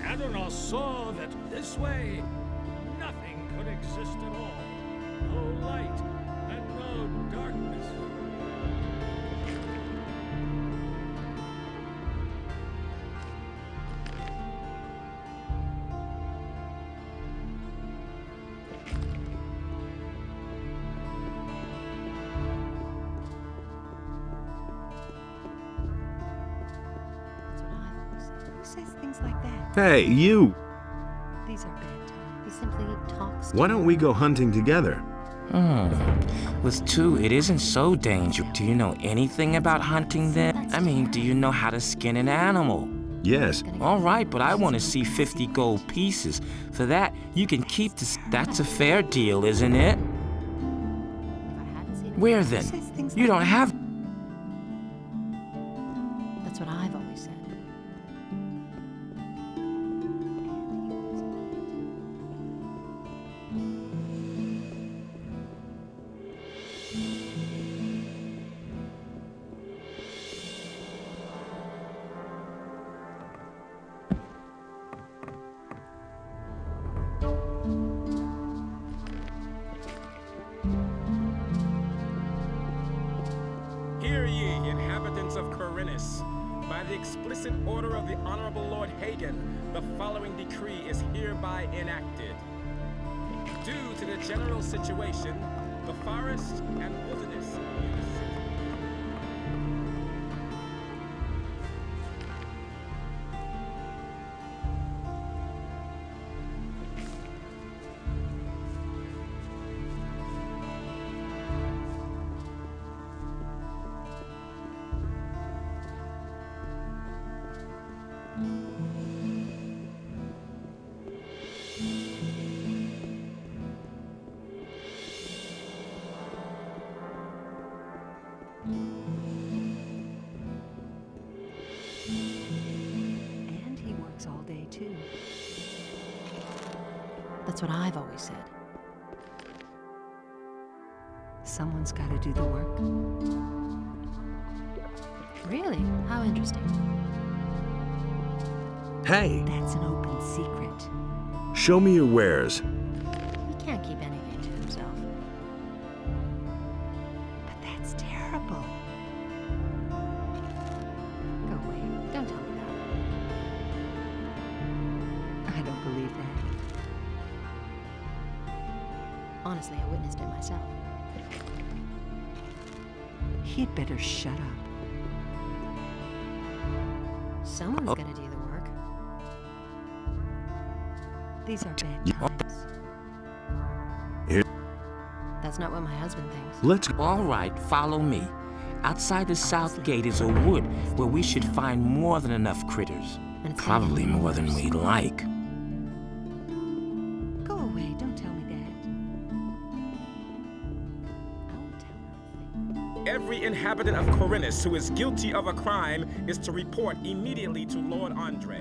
Addon saw that this way nothing could exist at all. No light and no darkness. Who says things like that? Hey, you! These are bad times. He simply talks. Why don't we go hunting together? With two, it isn't so dangerous. Do you know anything about hunting then? I mean, do you know how to skin an animal? Yes. All right, but I want to see 50 gold pieces. For that, you can keep this. That's a fair deal, isn't it? Where then? You don't have... That's what I've always said. Hear ye, inhabitants of Khorinis. By the explicit order of the Honorable Lord Hagen, the following decree is hereby enacted. Due to the general situation, the forest and wilderness in the city. And he works all day, too. That's what I've always said. Someone's got to do the work. Really? How interesting. Hey, That's an open secret. show me your wares. He can't keep anything to himself. But that's terrible. Go away. Don't tell me that. I don't believe that. Honestly, I witnessed it myself. He'd better shut up. Someone's gonna do the work. These are bad times. Here. That's not what my husband thinks. Let's go. All right, follow me. Outside the south gate is a wood where we should find more than enough critters. And it's Probably more than we'd like. Go away, don't tell me that. I won't tell her a thing. Every inhabitant of Khorinis who is guilty of a crime is to report immediately to Lord Andre.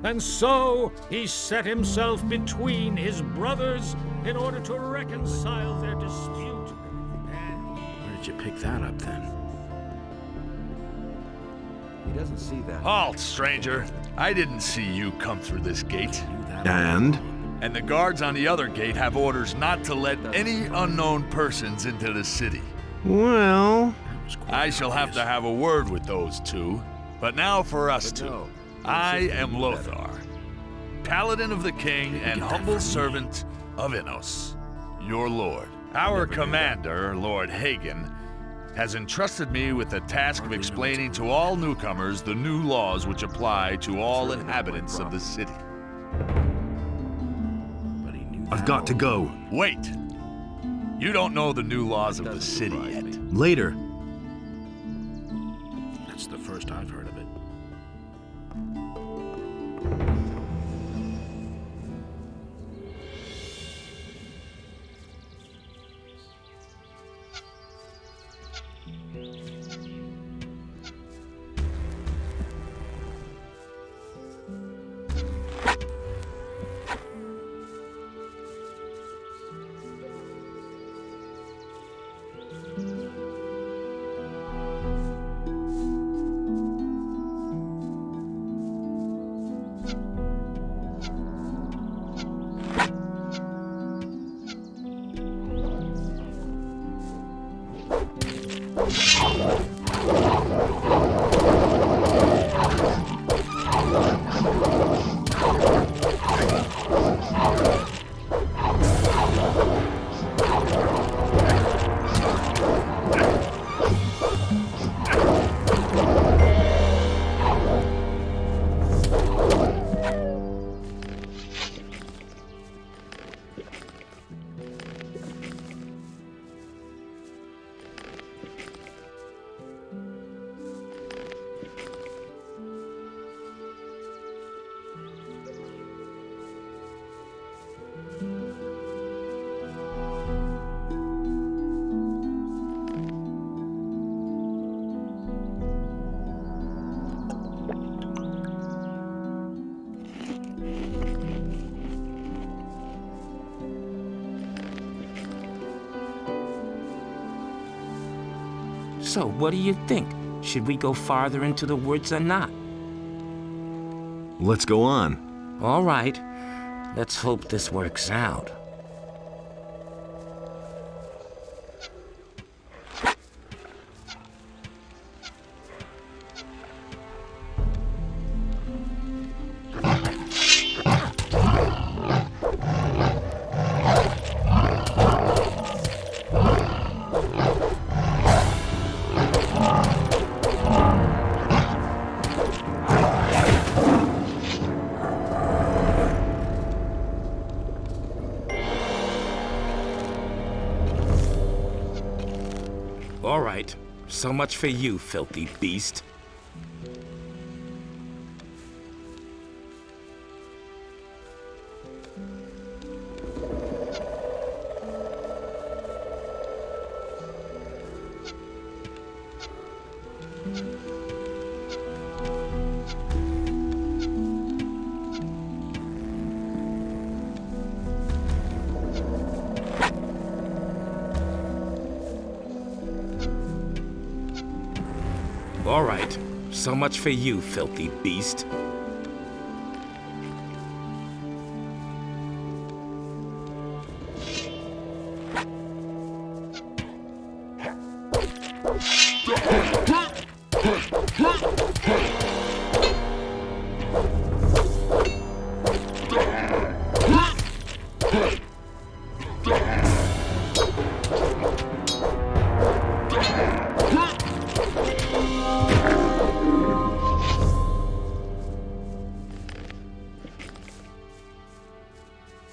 And so he set himself between his brothers in order to reconcile their dispute. And Where did you pick that up then? He doesn't see that. Halt, stranger. I didn't see you come through this gate. And? And the guards on the other gate have orders not to let any unknown persons into the city. Well, I shall have to have a word with those two. But now for us But two. no, I am Lothar, paladin of the king and humble servant of Innos, your lord. Our commander, Lord Hagen, has entrusted me with the task of explaining to all newcomers the new laws which apply to all inhabitants of the city. but he knew I've got to go. Wait! You don't know the new laws of the city yet. Later. That's the first I've heard of it. So, what do you think? Should we go farther into the woods or not? Let's go on. All right. Let's hope this works out. All right. So much for you, filthy beast. All right. So much for you, filthy beast.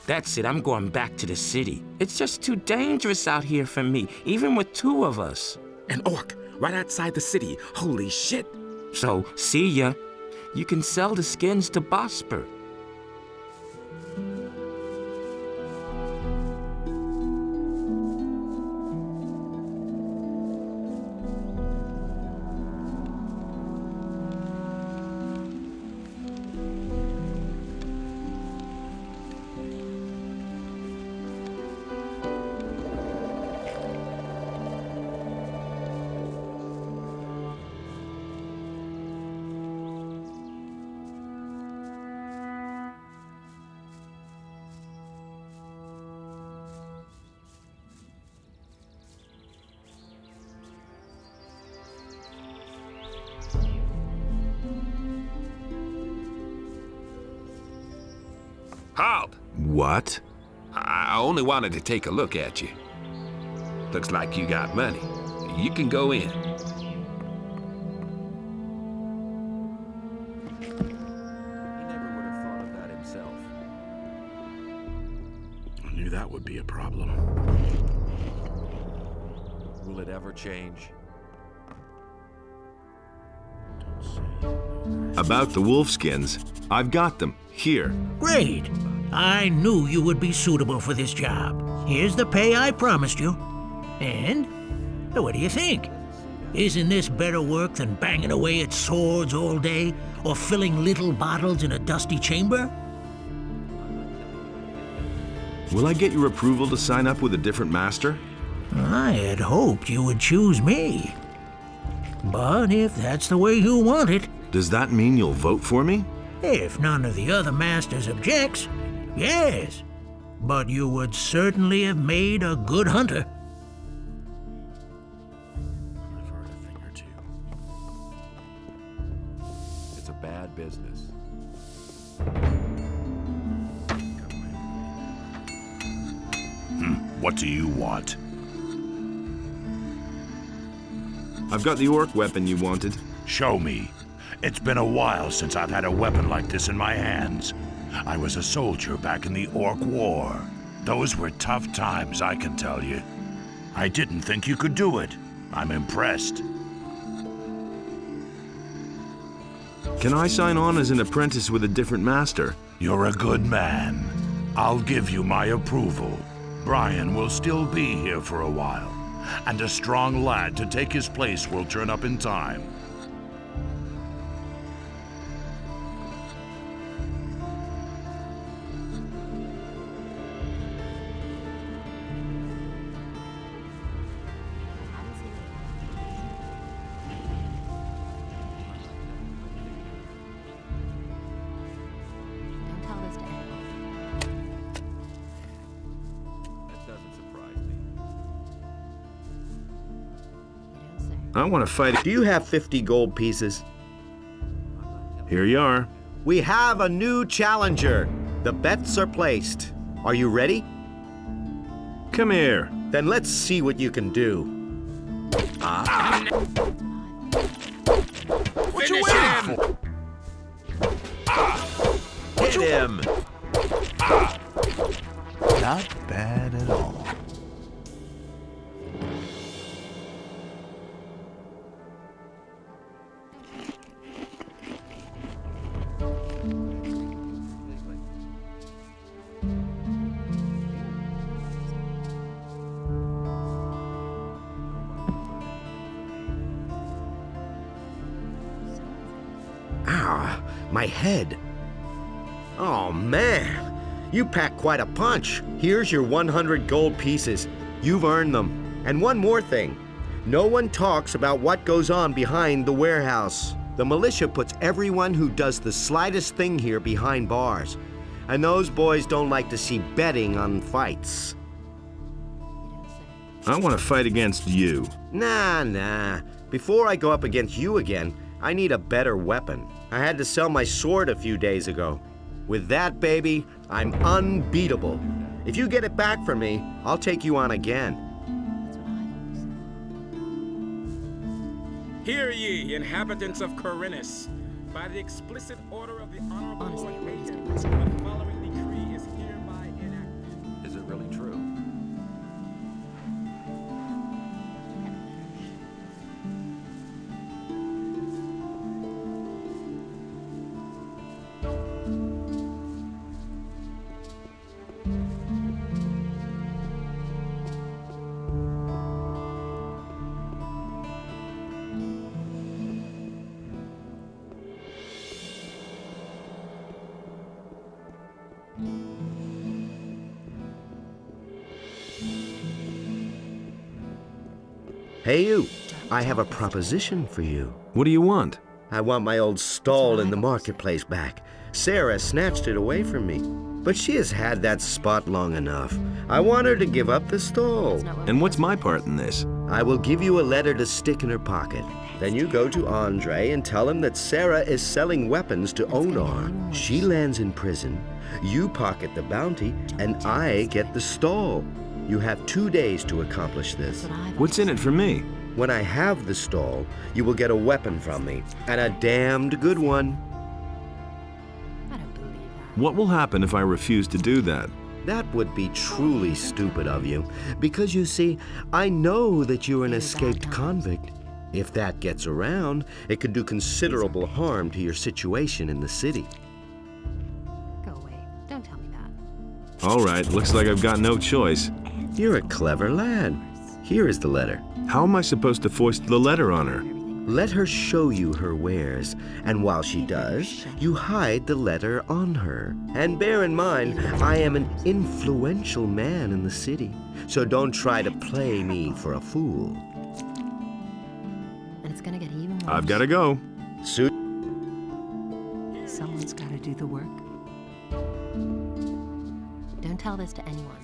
That's it, I'm going back to the city. It's just too dangerous out here for me, even with two of us. An orc, right outside the city. Holy shit. So, see ya. You can sell the skins to Bosper. Halt! What? I only wanted to take a look at you. Looks like you got money. You can go in. He never would have thought of that himself. I knew that would be a problem. Will it ever change? About the wolfskins, I've got them. Here. Great. I knew you would be suitable for this job. Here's the pay I promised you. And what do you think? Isn't this better work than banging away at swords all day or filling little bottles in a dusty chamber? Will I get your approval to sign up with a different master? I had hoped you would choose me. But if that's the way you want it... Does that mean you'll vote for me? If none of the other masters objects, yes. But you would certainly have made a good hunter. I've heard a thing or two. It's a bad business. What do you want? I've got the orc weapon you wanted. Show me. It's been a while since I've had a weapon like this in my hands. I was a soldier back in the Orc War. Those were tough times, I can tell you. I didn't think you could do it. I'm impressed. Can I sign on as an apprentice with a different master? You're a good man. I'll give you my approval. Brian will still be here for a while, and a strong lad to take his place will turn up in time. Don't tell this to anyone. That doesn't surprise me. You don't say. I want to fight. Do you have 50 gold pieces? Here you are. We have a new challenger. The bets are placed. Are you ready? Come here. Then let's see what you can do. What you waiting for? Hit him! Not bad at all. Ah, my head. Oh, man. You packed quite a punch. Here's your 100 gold pieces. You've earned them. And one more thing. No one talks about what goes on behind the warehouse. The militia puts everyone who does the slightest thing here behind bars. And those boys don't like to see betting on fights. I want to fight against you. Nah. Before I go up against you again, I need a better weapon. I had to sell my sword a few days ago. With that, baby, I'm unbeatable. If you get it back from me, I'll take you on again. That's what I always say. Hear ye, inhabitants of Corinus. By the explicit order of the Honorable Honestly, Lord it really Hagen, does. the following decree is hereby enacted. Is it really true? Hey, you. I have a proposition for you. What do you want? I want my old stall in the marketplace back. Sarah snatched it away from me. But she has had that spot long enough. I want her to give up the stall. And what's my part in this? I will give you a letter to stick in her pocket. Then you go to Andre and tell him that Sarah is selling weapons to Onar. She lands in prison, you pocket the bounty, and I get the stall. You have 2 days to accomplish this. What's in it for me? When I have the stall, you will get a weapon from me, and a damned good one. I don't believe that. What will happen if I refuse to do that? That would be truly stupid of you, because you see, I know that you're an escaped convict. If that gets around, it could do considerable harm to your situation in the city. Go away. Don't tell me that. All right, looks like I've got no choice. You're a clever lad. Here is the letter. How am I supposed to foist the letter on her? Let her show you her wares, and while she does, you hide the letter on her. And bear in mind, I am an influential man in the city, so don't try to play me for a fool. And it's gonna get even worse. I've got to go. Someone's gotta do the work. Don't tell this to anyone.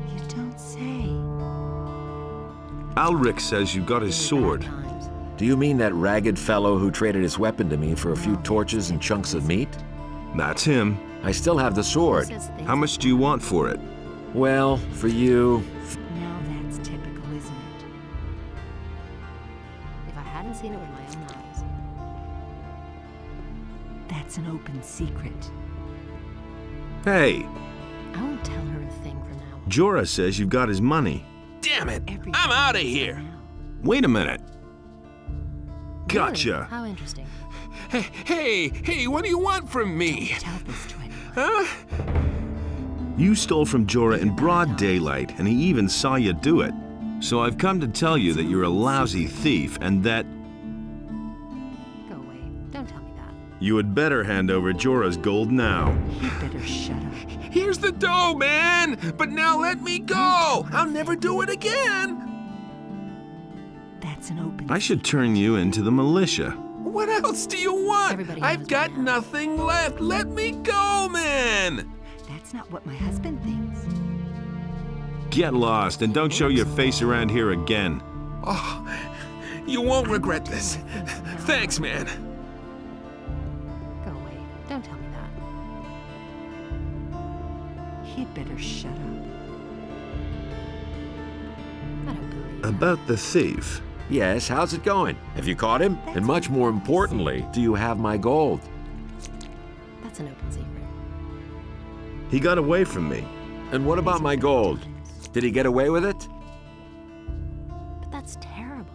You don't say. Alric says you got his sword. Do you mean that ragged fellow who traded his weapon to me for a few torches and chunks of meat? That's him. I still have the sword. How much do you want for it? Well, for you... Now that's typical, isn't it? If I hadn't seen it with my own eyes. That's an open secret. Hey, I won't tell her a thing from now on. Jorah says you've got his money. Damn it! I'm out of here! Wait a minute. Really? Gotcha. How interesting. Hey, what do you want from me? Tell this to anyone. Huh? You stole from Jorah in broad daylight, and he even saw you do it. So I've come to tell you that you're a lousy thief, and that Go away. Don't tell me that. you had better hand over Jorah's gold now. You better shut up. Here's the dough, man! But now let me go! I'll never do it again! That's an open I should turn you into the militia. What else do you want? Everybody I've knows got by now. nothing left. Let me go, man! That's not what my husband thinks. Get lost and don't show your face around here again. Oh, you won't regret this. Thanks, man. Go away. Don't tell me that. He'd better shut up. I don't believe that. About the thief. Yes, how's it going? Have you caught him? And much more importantly, do you have my gold? That's an open secret. He got away from me. And what about my gold? Did he get away with it? But that's terrible.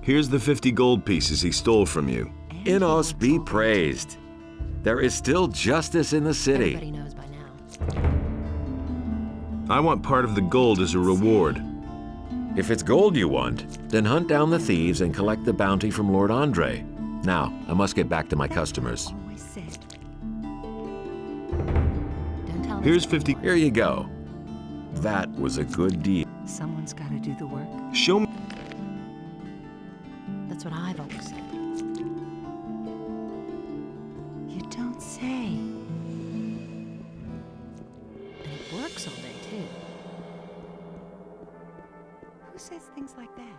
Here's the 50 gold pieces he stole from you. Innos be praised. There is still justice in the city. Everybody knows by now. I want part of the gold as a reward. If it's gold you want, then hunt down the thieves and collect the bounty from Lord Andre. Now, I must get back to my customers. Always said. Don't tell Here's this to 50. anyone. Here you go. That was a good deal. Someone's got to do the work. Show me. That's what I've always said. You don't say. And it works all day, too. Who says things like that?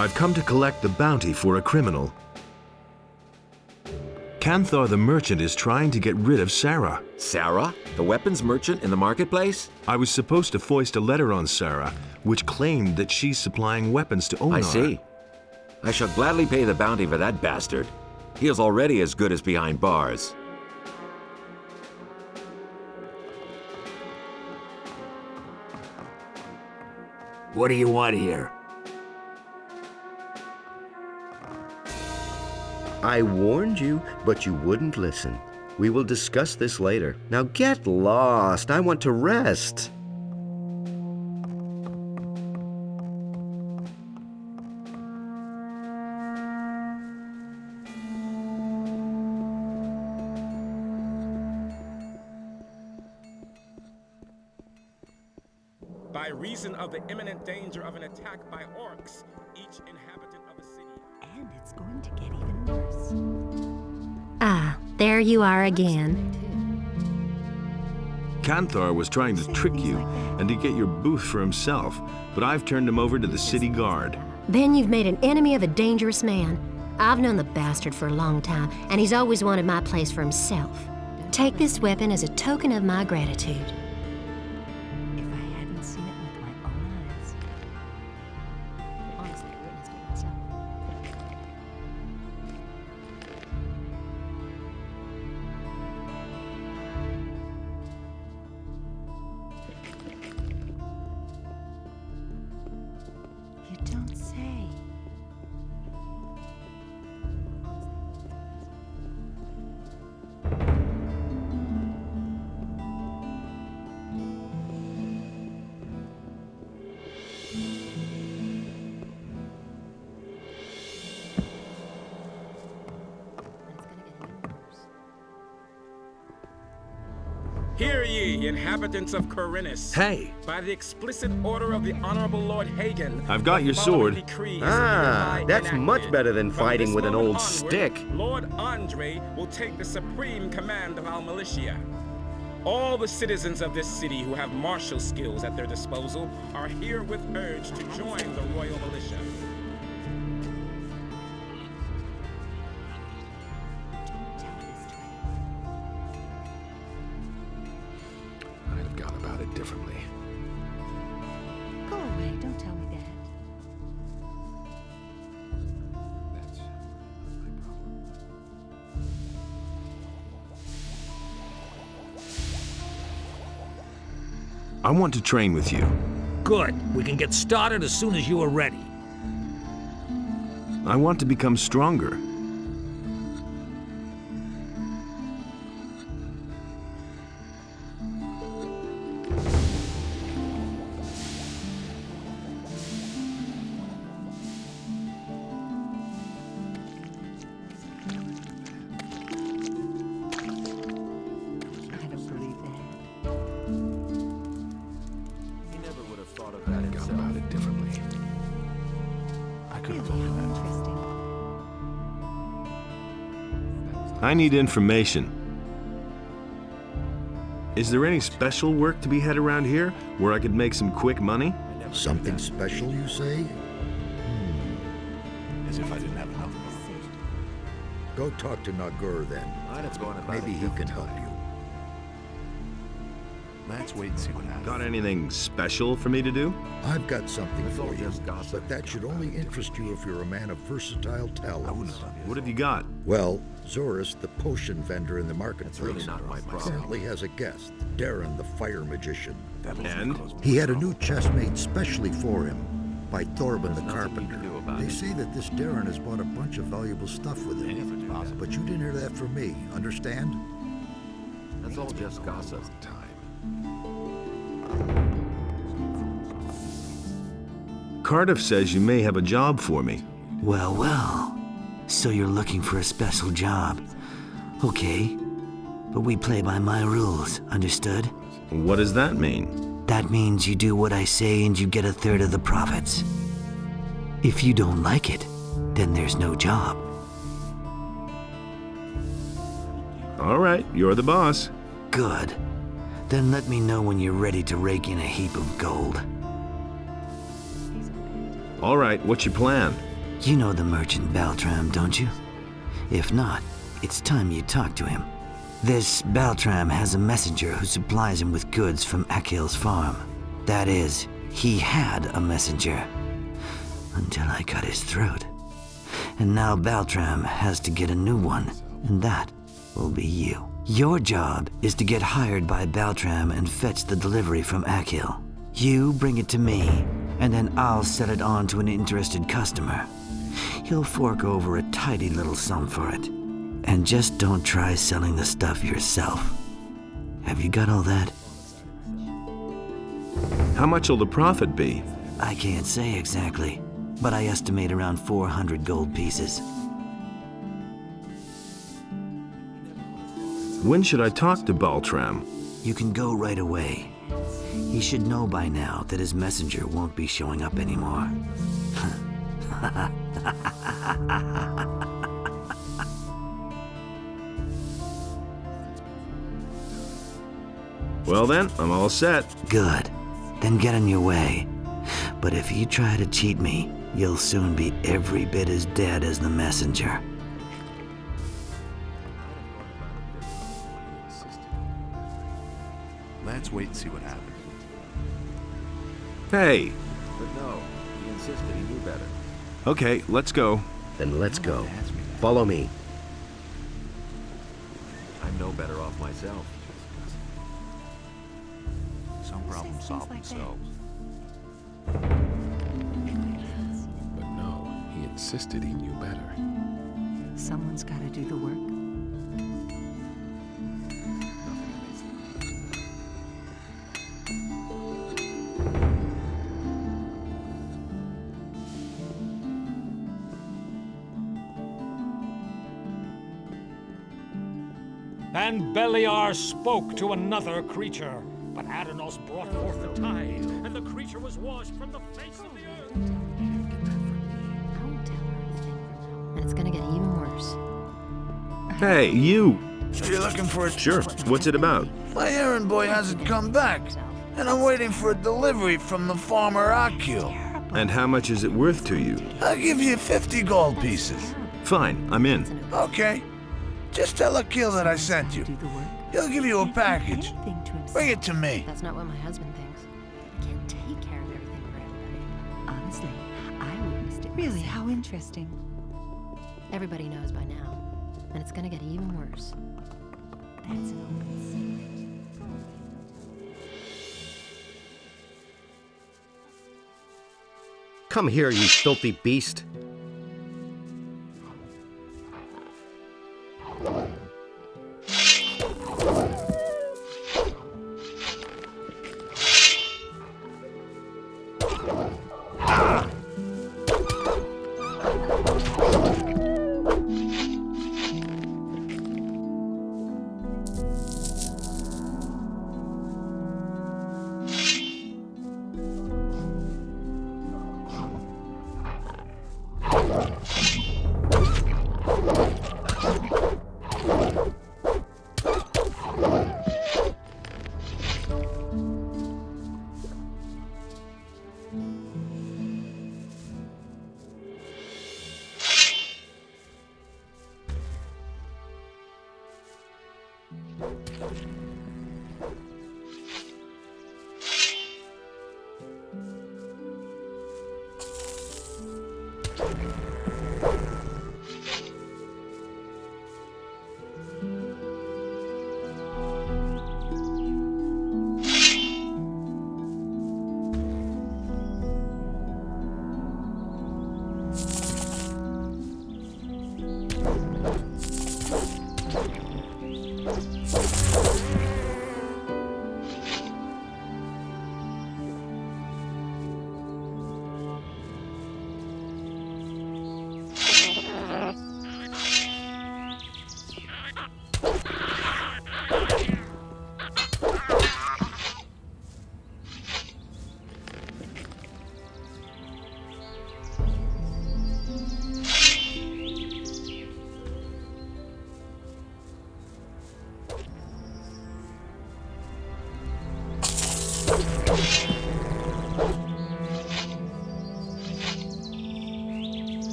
I've come to collect the bounty for a criminal. Canthar the merchant is trying to get rid of Sarah. Sarah? The weapons merchant in the marketplace? I was supposed to foist a letter on Sarah, which claimed that she's supplying weapons to Onar. I see. I shall gladly pay the bounty for that bastard. He is already as good as behind bars. What do you want here? I warned you, but you wouldn't listen. We will discuss this later. Now get lost. I want to rest. By reason of the imminent danger of an attack by orcs, each inhabitant of the city... And it's going to get even worse. Ah, there you are again. Canthar was trying to trick you and to get your booth for himself, but I've turned him over to the city guard. Then you've made an enemy of a dangerous man. I've known the bastard for a long time, and he's always wanted my place for himself. Take this weapon as a token of my gratitude. If I hadn't seen it with my own eyes. Honestly, I witnessed it myself. You don't say. Hear ye, inhabitants of Corinus. Hey! By the explicit order of the Honorable Lord Hagen, I've got your sword. That's much better than fighting with an old stick. Lord Andre will take the supreme command of our militia. All the citizens of this city who have martial skills at their disposal are herewith urged to join the royal militia. I'd have gone about it differently. Go away, don't tell me that. That's my problem. I want to train with you. Good. We can get started as soon as you are ready. I want to become stronger. I don't believe that. He never would have thought of that I'd have himself. gone about it differently. I could have Really, told how him that. interesting. I need information. Is there any special work to be had around here where I could make some quick money? Something special, you say? As if I didn't have enough. Go talk to Nagur then. I'd have gone about Maybe it he can differently. help you. Let's wait and see what happens. Got anything special for me to do? I've got something It's all for you, just gossip. but that should only interest you if you're a man of versatile talents. What have you got? Well, Zorus, the potion vendor in the marketplace, really not my problem. currently has a guest, Darren the fire magician. And? He had a new chest made specially for him by Thorben the Nothing you carpenter. can do about They it. say that this Darren has bought a bunch of valuable stuff with him. But you didn't hear that from me, understand? That's all just gossip. Cardiff says you may have a job for me. Well, well. So you're looking for a special job. Okay. But we play by my rules, understood? What does that mean? That means you do what I say and you get a third of the profits. If you don't like it, then there's no job. All right, you're the boss. Good. Then let me know when you're ready to rake in a heap of gold. All right, what's your plan? You know the merchant Baltram, don't you? If not, it's time you talk to him. This Baltram has a messenger who supplies him with goods from Akhil's farm. That is, he had a messenger. Until I cut his throat. And now Baltram has to get a new one, and that will be you. Your job is to get hired by Baltram and fetch the delivery from Akhil. You bring it to me, and then I'll set it on to an interested customer. He'll fork over a tidy little sum for it. And just don't try selling the stuff yourself. Have you got all that? How much will the profit be? I can't say exactly, but I estimate around 400 gold pieces. When should I talk to Baltram? You can go right away. He should know by now that his messenger won't be showing up anymore. Well then, I'm all set. Good. Then get on your way. But if you try to cheat me, you'll soon be every bit as dead as the messenger. Let's wait and see what happens. Hey. But no, he insisted he knew better. Okay, let's go. Then let's go. Follow me. I'm no better off myself. Some problems solve themselves. But no, he insisted he knew better. Someone's got to do the work. And Beliar spoke to another creature, but Adonos brought forth the tide, and the creature was washed from the face of the earth. I won't tell her anything. And it's gonna get even worse. Hey, you! So you're looking for a... Sure, what's it about? My errand boy hasn't come back, and I'm waiting for a delivery from the farmer Akil. And how much is it worth to you? I'll give you 50 gold pieces. Fine, I'm in. Okay. Just tell Akil that I sent you. He'll give you a package. Bring it to me. That's not what my husband thinks. I can't take care of everything for everybody. Honestly, I witnessed it. Really, how interesting. Everybody knows by now. And it's gonna get even worse. That's an open secret. Come here, you filthy beast.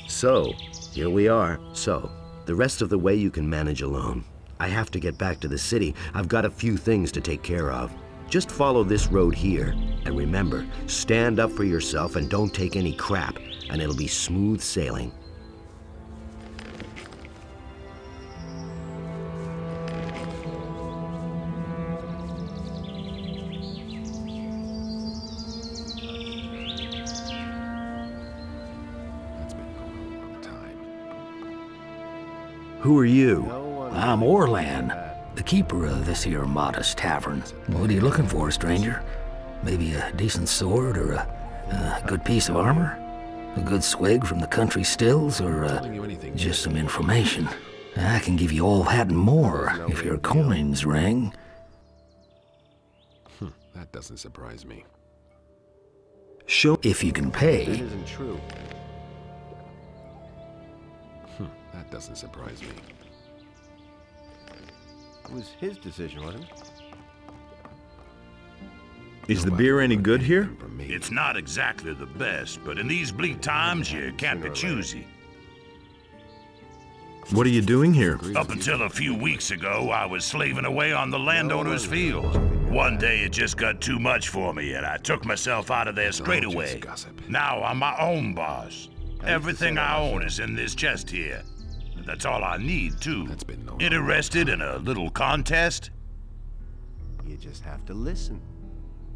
So, here we are. So, the rest of the way you can manage alone. I have to get back to the city. I've got a few things to take care of. Just follow this road here. And remember, stand up for yourself and don't take any crap, and it'll be smooth sailing. Who are you? I'm Orlan, the keeper of this here modest tavern. What are you looking for, stranger? Maybe a decent sword or a good piece of armor? A good swig from the country stills or just some information? I can give you all that and more if your coins ring. That doesn't surprise me. Show if you can pay. That isn't true. That doesn't surprise me. It was his decision, wasn't it? Is the beer any good here? It's not exactly the best, but in these bleak times, you can't be choosy. What are you doing here? Up until a few weeks ago, I was slaving away on the landowner's fields. One day it just got too much for me, and I took myself out of there straight away. Now I'm my own boss. Everything I own is in this chest here. That's all I need, too. Interested in a little contest? You just have to listen.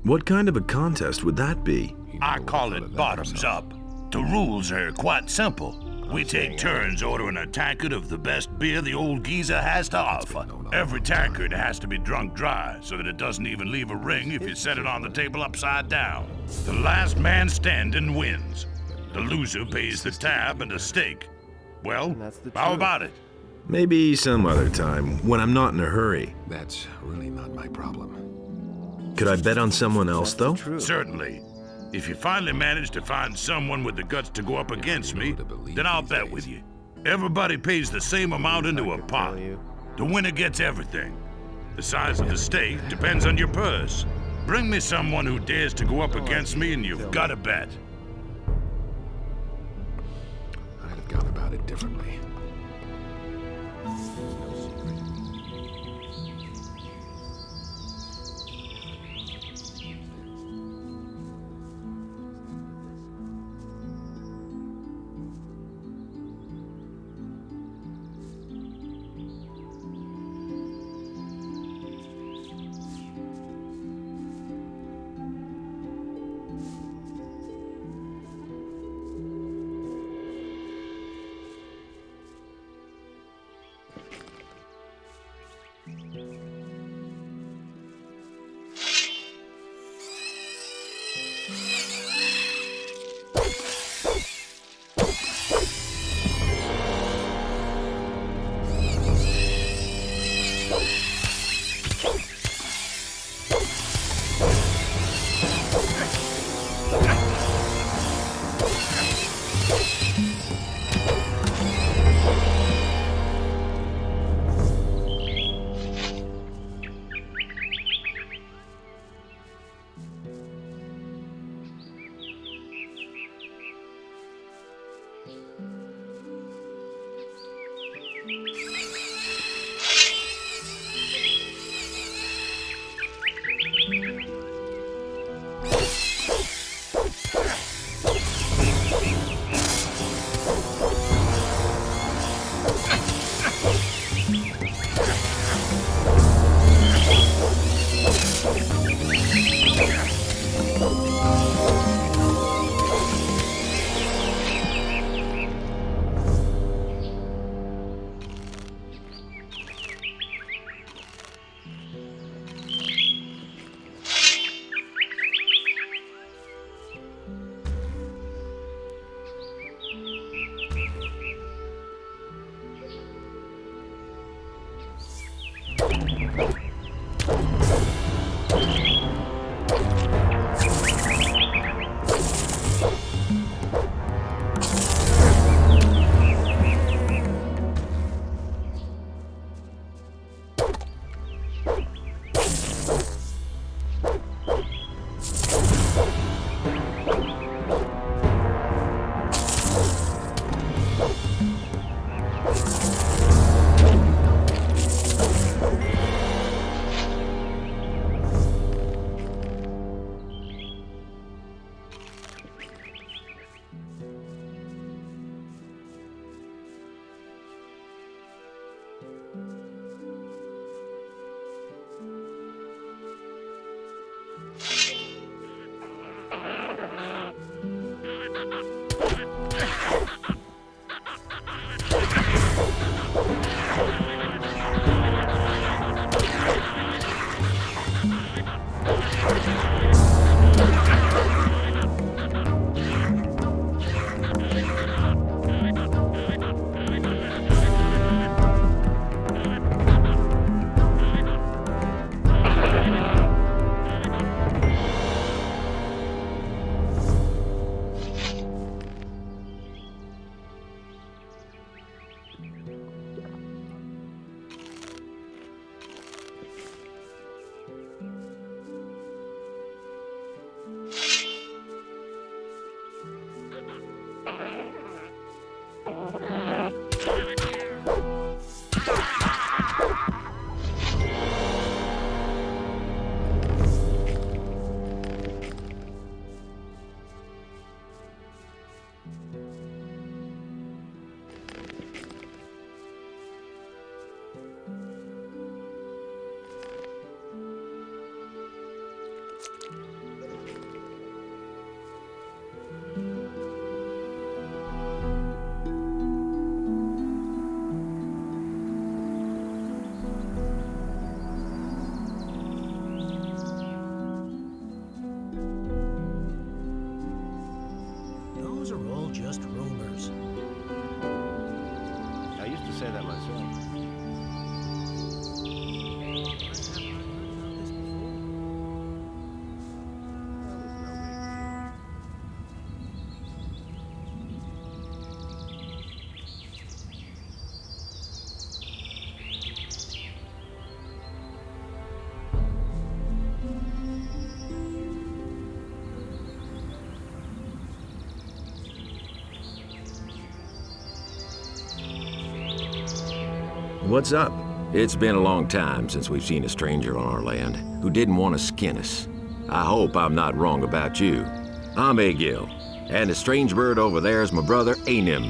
What kind of a contest would that be? I call it bottoms up. The rules are quite simple. We take turns ordering a tankard of the best beer the old geezer has to offer. Every tankard has to be drunk dry so that it doesn't even leave a ring if you set it on the table upside down. The last man standing wins. The loser pays the tab and a stake. Well, how about it? Maybe some other time, when I'm not in a hurry. That's really not my problem. Could I bet on someone else, though? Certainly. If you finally manage to find someone with the guts to go up against me, then I'll bet with you. Everybody pays the same amount into a pot. The winner gets everything. The size of the stake depends on your purse. Bring me someone who dares to go up against me and you've got a bet. I'd have gone about it differently. What's up? It's been a long time since we've seen a stranger on our land who didn't want to skin us. I hope I'm not wrong about you. I'm Egil, and the strange bird over there is my brother Anim.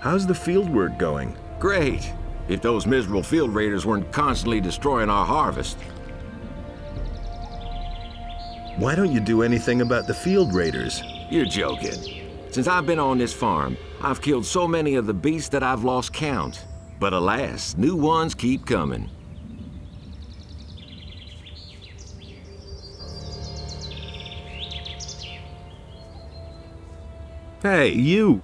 How's the field work going? Great, if those miserable field raiders weren't constantly destroying our harvest. Why don't you do anything about the field raiders? You're joking. Since I've been on this farm, I've killed so many of the beasts that I've lost count. But alas, new ones keep coming. Hey, you!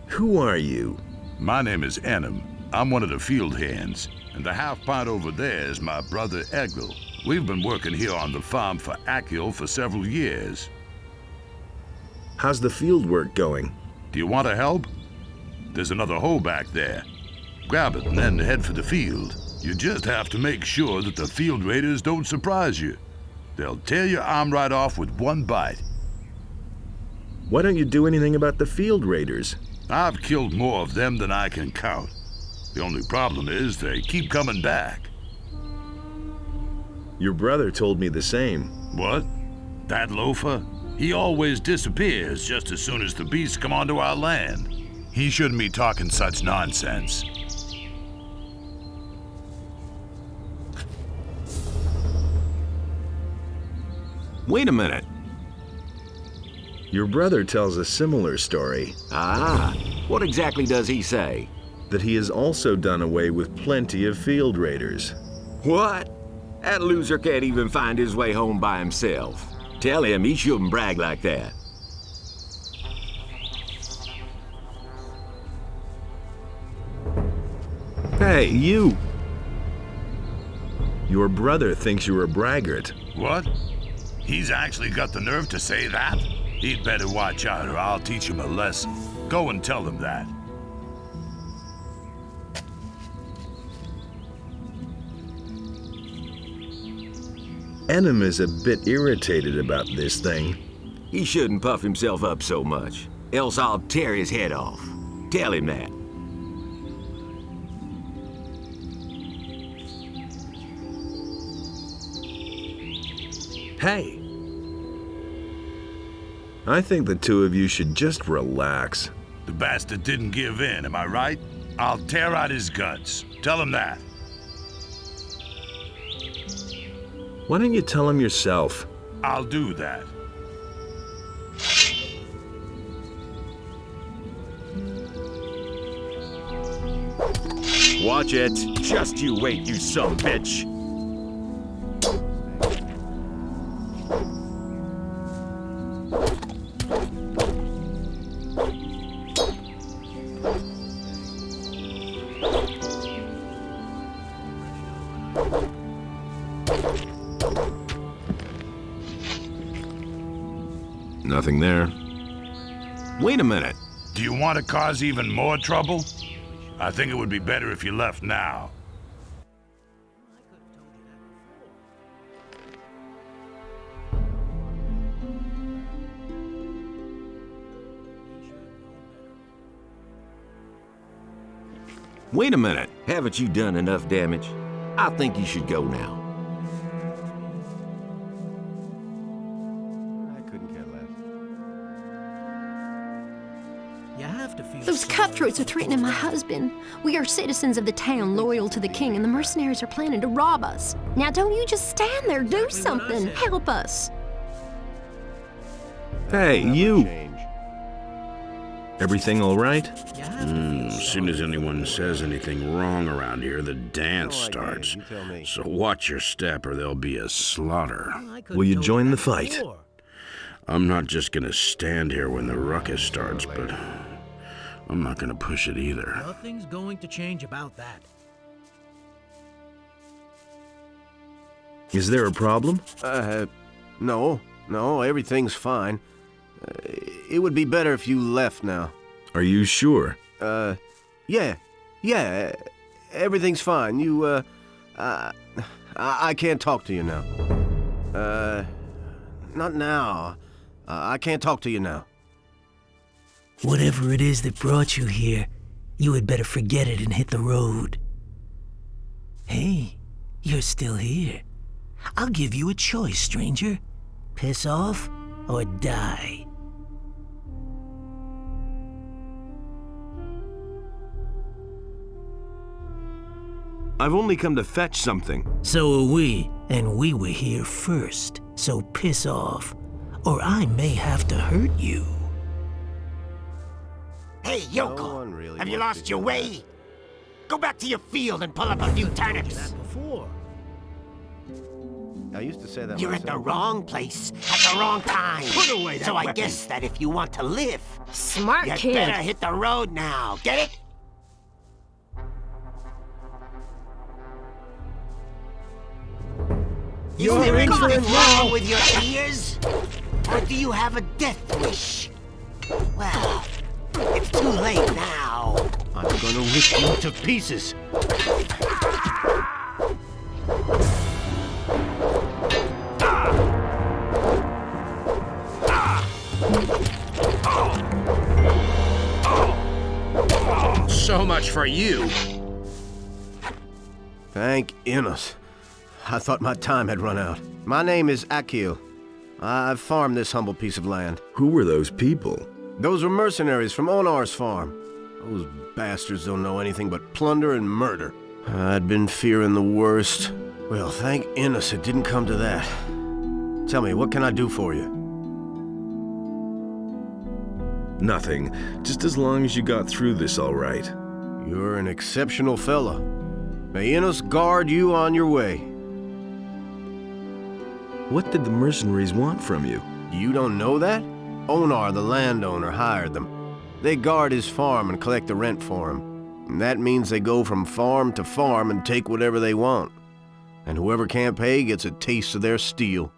Who are you? My name is Addon. I'm one of the field hands, and the half-pint over there is my brother Egil. We've been working here on the farm for Akil for several years. How's the field work going? Do you want to help? There's another hoe back there. Grab it and then head for the field. You just have to make sure that the field raiders don't surprise you. They'll tear your arm right off with one bite. Why don't you do anything about the field raiders? I've killed more of them than I can count. The only problem is they keep coming back. Your brother told me the same. What? That loafer? He always disappears just as soon as the beasts come onto our land. He shouldn't be talking such nonsense. Wait a minute. Your brother tells a similar story. Ah, what exactly does he say? That he has also done away with plenty of field raiders. What? That loser can't even find his way home by himself. Tell him he shouldn't brag like that. Hey, you! Your brother thinks you're a braggart. What? He's actually got the nerve to say that? He'd better watch out or I'll teach him a lesson. Go and tell him that. Addon is a bit irritated about this thing. He shouldn't puff himself up so much, else I'll tear his head off. Tell him that. Hey! I think the two of you should just relax. The bastard didn't give in, am I right? I'll tear out his guts. Tell him that. Why don't you tell him yourself? I'll do that. Watch it. Just you wait, you son of a bitch. Nothing there. Wait a minute. Do you want to cause even more trouble? I think it would be better if you left now. Wait a minute. Haven't you done enough damage? I think you should go now. Those cutthroats are threatening my husband. We are citizens of the town, loyal to the king, and the mercenaries are planning to rob us. Now don't you just stand there, do something. Help us. Hey, you! Everything all right? As soon as anyone says anything wrong around here, the dance starts. So watch your step or there'll be a slaughter. Will you join the fight? I'm not just gonna stand here when the ruckus starts, but I'm not gonna push it either. Nothing's going to change about that. Is there a problem? No, everything's fine. It would be better if you left now. Are you sure? Yeah, everything's fine. You, I can't talk to you now. Not now. I can't talk to you now. Whatever it is that brought you here, you had better forget it and hit the road. Hey, you're still here. I'll give you a choice, stranger. Piss off or die. I've only come to fetch something. So are we, and we were here first. So piss off, or I may have to hurt you. Hey, Yoko, have you lost your way? Go back to your field and pull up a few turnips. I used to say that You're at the wrong place at the wrong time. Put away that So I weapon. guess that if you want to live, Smart you kid. better hit the road now. Get it? Is there anything wrong with your ears? Or do you have a death wish? Well, it's too late now. I'm gonna rip you to pieces. much for you. Thank Innos. I thought my time had run out. My name is Akil. I've farmed this humble piece of land. Who were those people? Those were mercenaries from Onar's farm. Those bastards don't know anything but plunder and murder. I'd been fearing the worst. Well, thank Innos it didn't come to that. Tell me, what can I do for you? Nothing. Just as long as you got through this all right. You're an exceptional fella. May Innos guard you on your way. What did the mercenaries want from you? You don't know that? Onar, the landowner, hired them. They guard his farm and collect the rent for him. And that means they go from farm to farm and take whatever they want. And whoever can't pay gets a taste of their steel.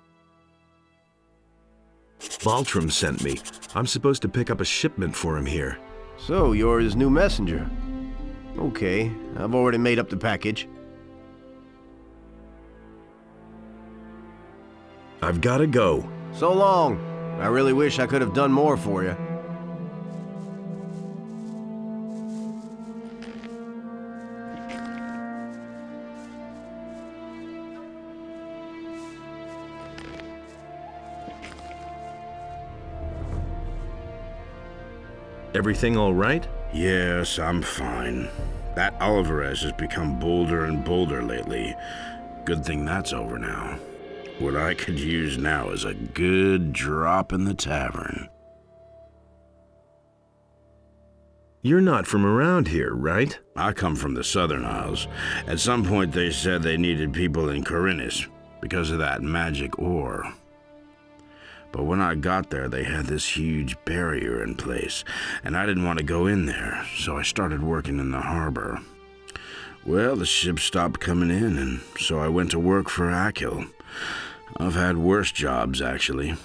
Baltram sent me. I'm supposed to pick up a shipment for him here. So, you're his new messenger. Okay, I've already made up the package. I've gotta go. So long. I really wish I could have done more for you. Everything all right? Yes, I'm fine. That Alvarez has become bolder and bolder lately. Good thing that's over now. What I could use now is a good drop in the tavern. You're not from around here, right? I come from the Southern Isles. At some point they said they needed people in Corinus because of that magic ore. But when I got there, they had this huge barrier in place, and I didn't want to go in there, so I started working in the harbor. Well, the ships stopped coming in, and so I went to work for Akil. I've had worse jobs, actually.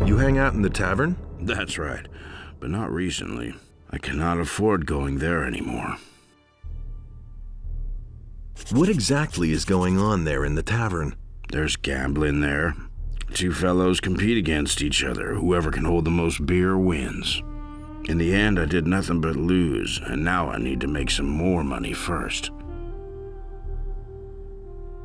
You hang out in the tavern? That's right, but not recently. I cannot afford going there anymore. What exactly is going on there in the tavern? There's gambling there. Two fellows compete against each other. Whoever can hold the most beer wins. In the end, I did nothing but lose, and now I need to make some more money first.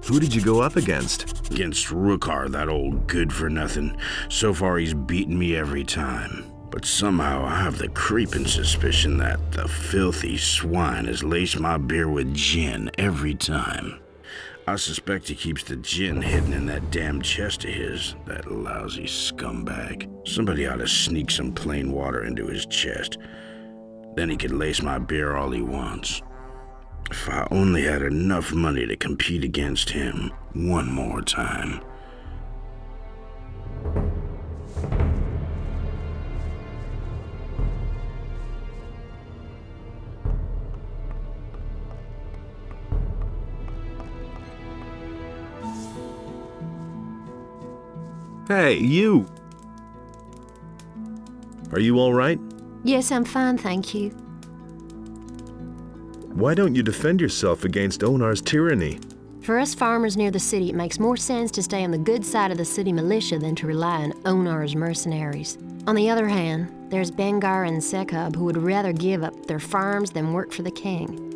Who did you go up against? Against Rukar, that old good-for-nothing. So far, he's beaten me every time. But somehow, I have the creeping suspicion that the filthy swine has laced my beer with gin every time. I suspect he keeps the gin hidden in that damn chest of his, that lousy scumbag. Somebody ought to sneak some plain water into his chest. Then he could lace my beer all he wants. If I only had enough money to compete against him one more time. Hey, you! Are you all right? Yes, I'm fine, thank you. Why don't you defend yourself against Onar's tyranny? For us farmers near the city, it makes more sense to stay on the good side of the city militia than to rely on Onar's mercenaries. On the other hand, there's Bengar and Sekub who would rather give up their farms than work for the king.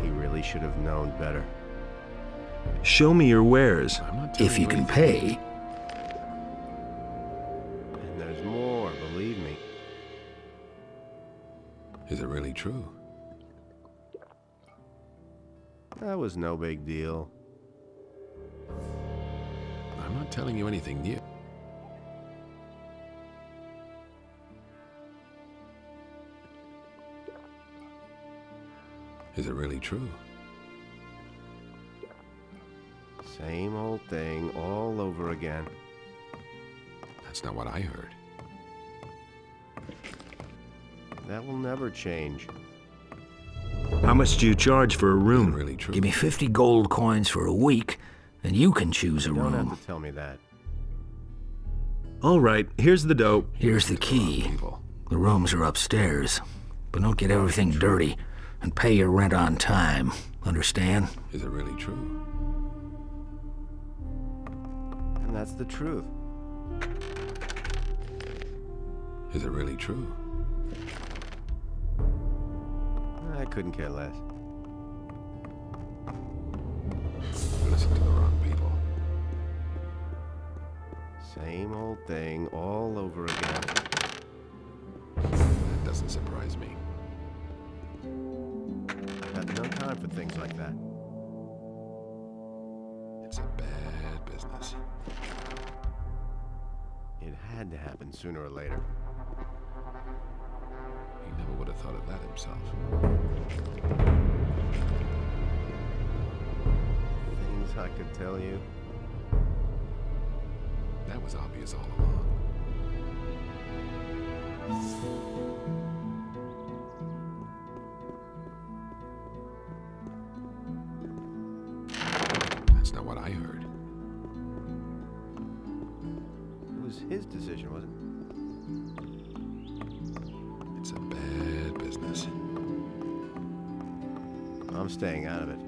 He really should have known better. Show me your wares. If you can pay. And there's more, believe me. Is it really true? That was no big deal. I'm not telling you anything new. Is it really true? Same old thing all over again. That's not what I heard. That will never change. How much do you charge for a room? Really true. Give me 50 gold coins for a week, and you can choose a You don't room. have to tell me that. All right, here's the dough. Here's the key. The rooms are upstairs, but don't get everything dirty, and pay your rent on time. Understand? Is it really true? And that's the truth. Is it really true? I couldn't care less. You listen to the wrong people. Same old thing all over again. That doesn't surprise me. I have no time for things like that. It's a bad business. It had to happen sooner or later. He never would have thought of that himself. Things I could tell you. That was obvious all along. That's not what I heard. It was his decision, wasn't it? It's a bad business. I'm staying out of it.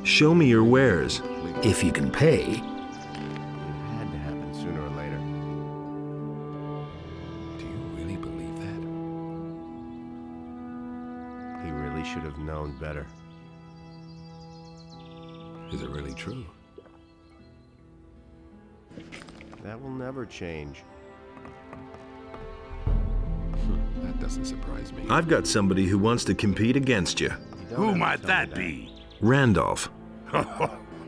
Show me your wares. If you can pay. It had to happen sooner or later. Do you really believe that? He really should have known better. Is it really true? That will never change. That doesn't surprise me. I've got somebody who wants to compete against you. Who might that be? Randolph.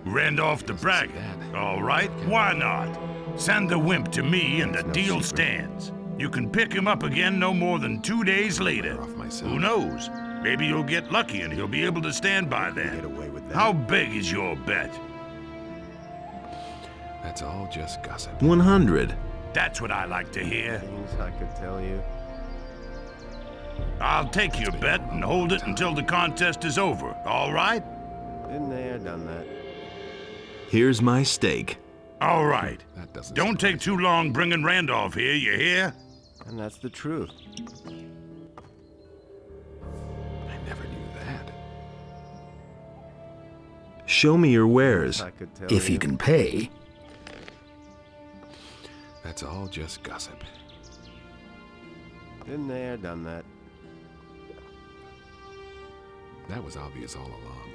Randolph the Braggart. All right, why not? Send the wimp to me and the deal stands. You can pick him up again no more than 2 days later. Who knows? Maybe you'll get lucky and he'll be able to stand by then. Get away with that. How big is your bet? That's all just gossip. 100. That's what I like to hear. Things I could tell you. I'll take your bet and hold it until the contest is over, all right? Been there, done that. Here's my stake. All right. That doesn't Don't take too long bringing Randolph here, you hear? And that's the truth. I never knew that. Show me your wares. I could tell If you can pay. That's all just gossip. Been there, done that. That was obvious all along.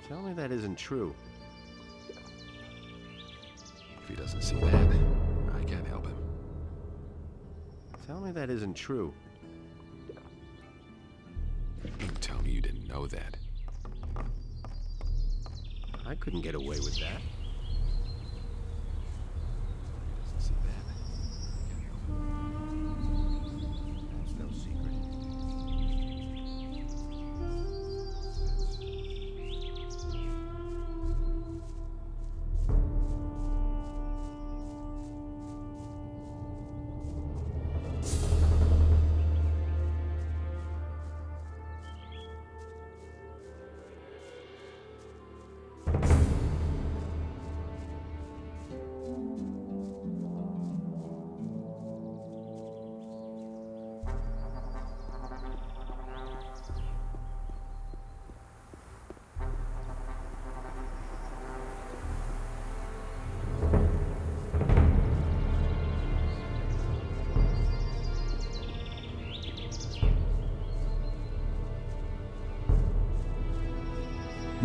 Tell me that isn't true. If he doesn't see that, I can't help him. Tell me that isn't true. Don't tell me you didn't know that. I couldn't get away with that. Doesn't see that. That's no secret.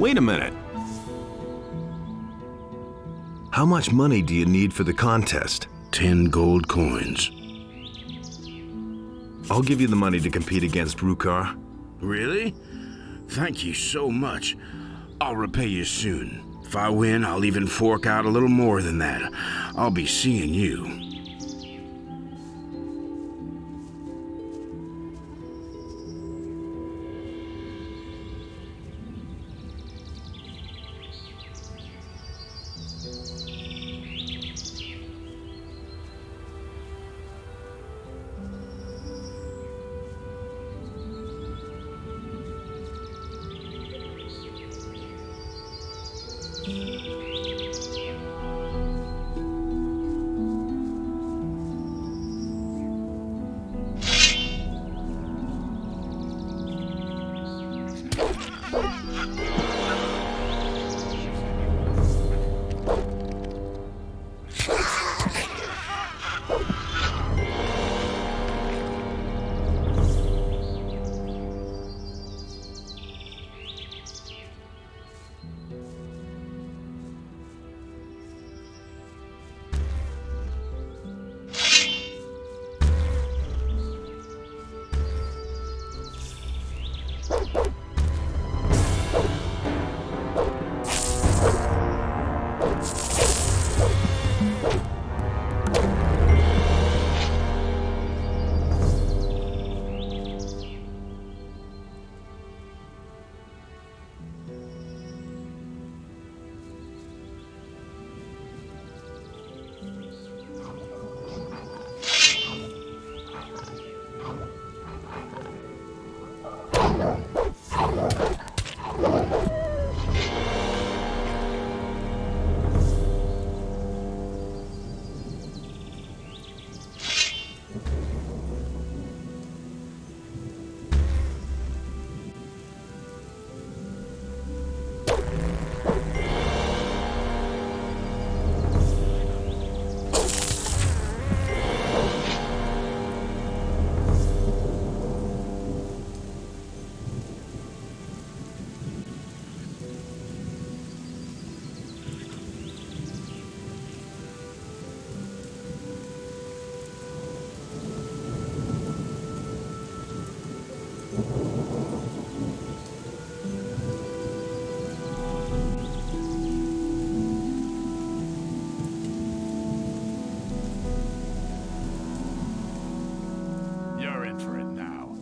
Wait a minute. How much money do you need for the contest? 10 gold coins. I'll give you the money to compete against Rukar. Really? Thank you so much. I'll repay you soon. If I win, I'll even fork out a little more than that. I'll be seeing you. You're in for it now.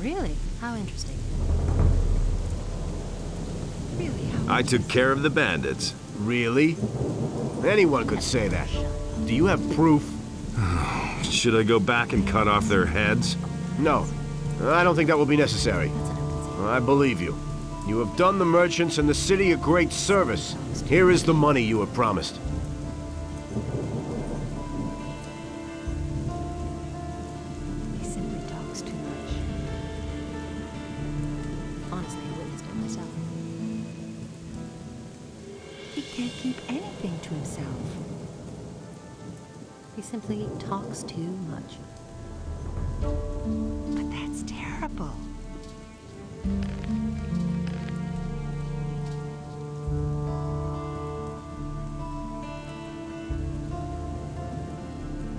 Really? How interesting. Really? I took care of the bandits. Really? Anyone could say that. Do you have proof? Should I go back and cut off their heads? No. I don't think that will be necessary. I believe you. You have done the merchants and the city a great service. Here is the money you have promised. He simply talks too much. Honestly, I witnessed it myself. He can't keep anything to himself. He simply talks too much. But that's terrible.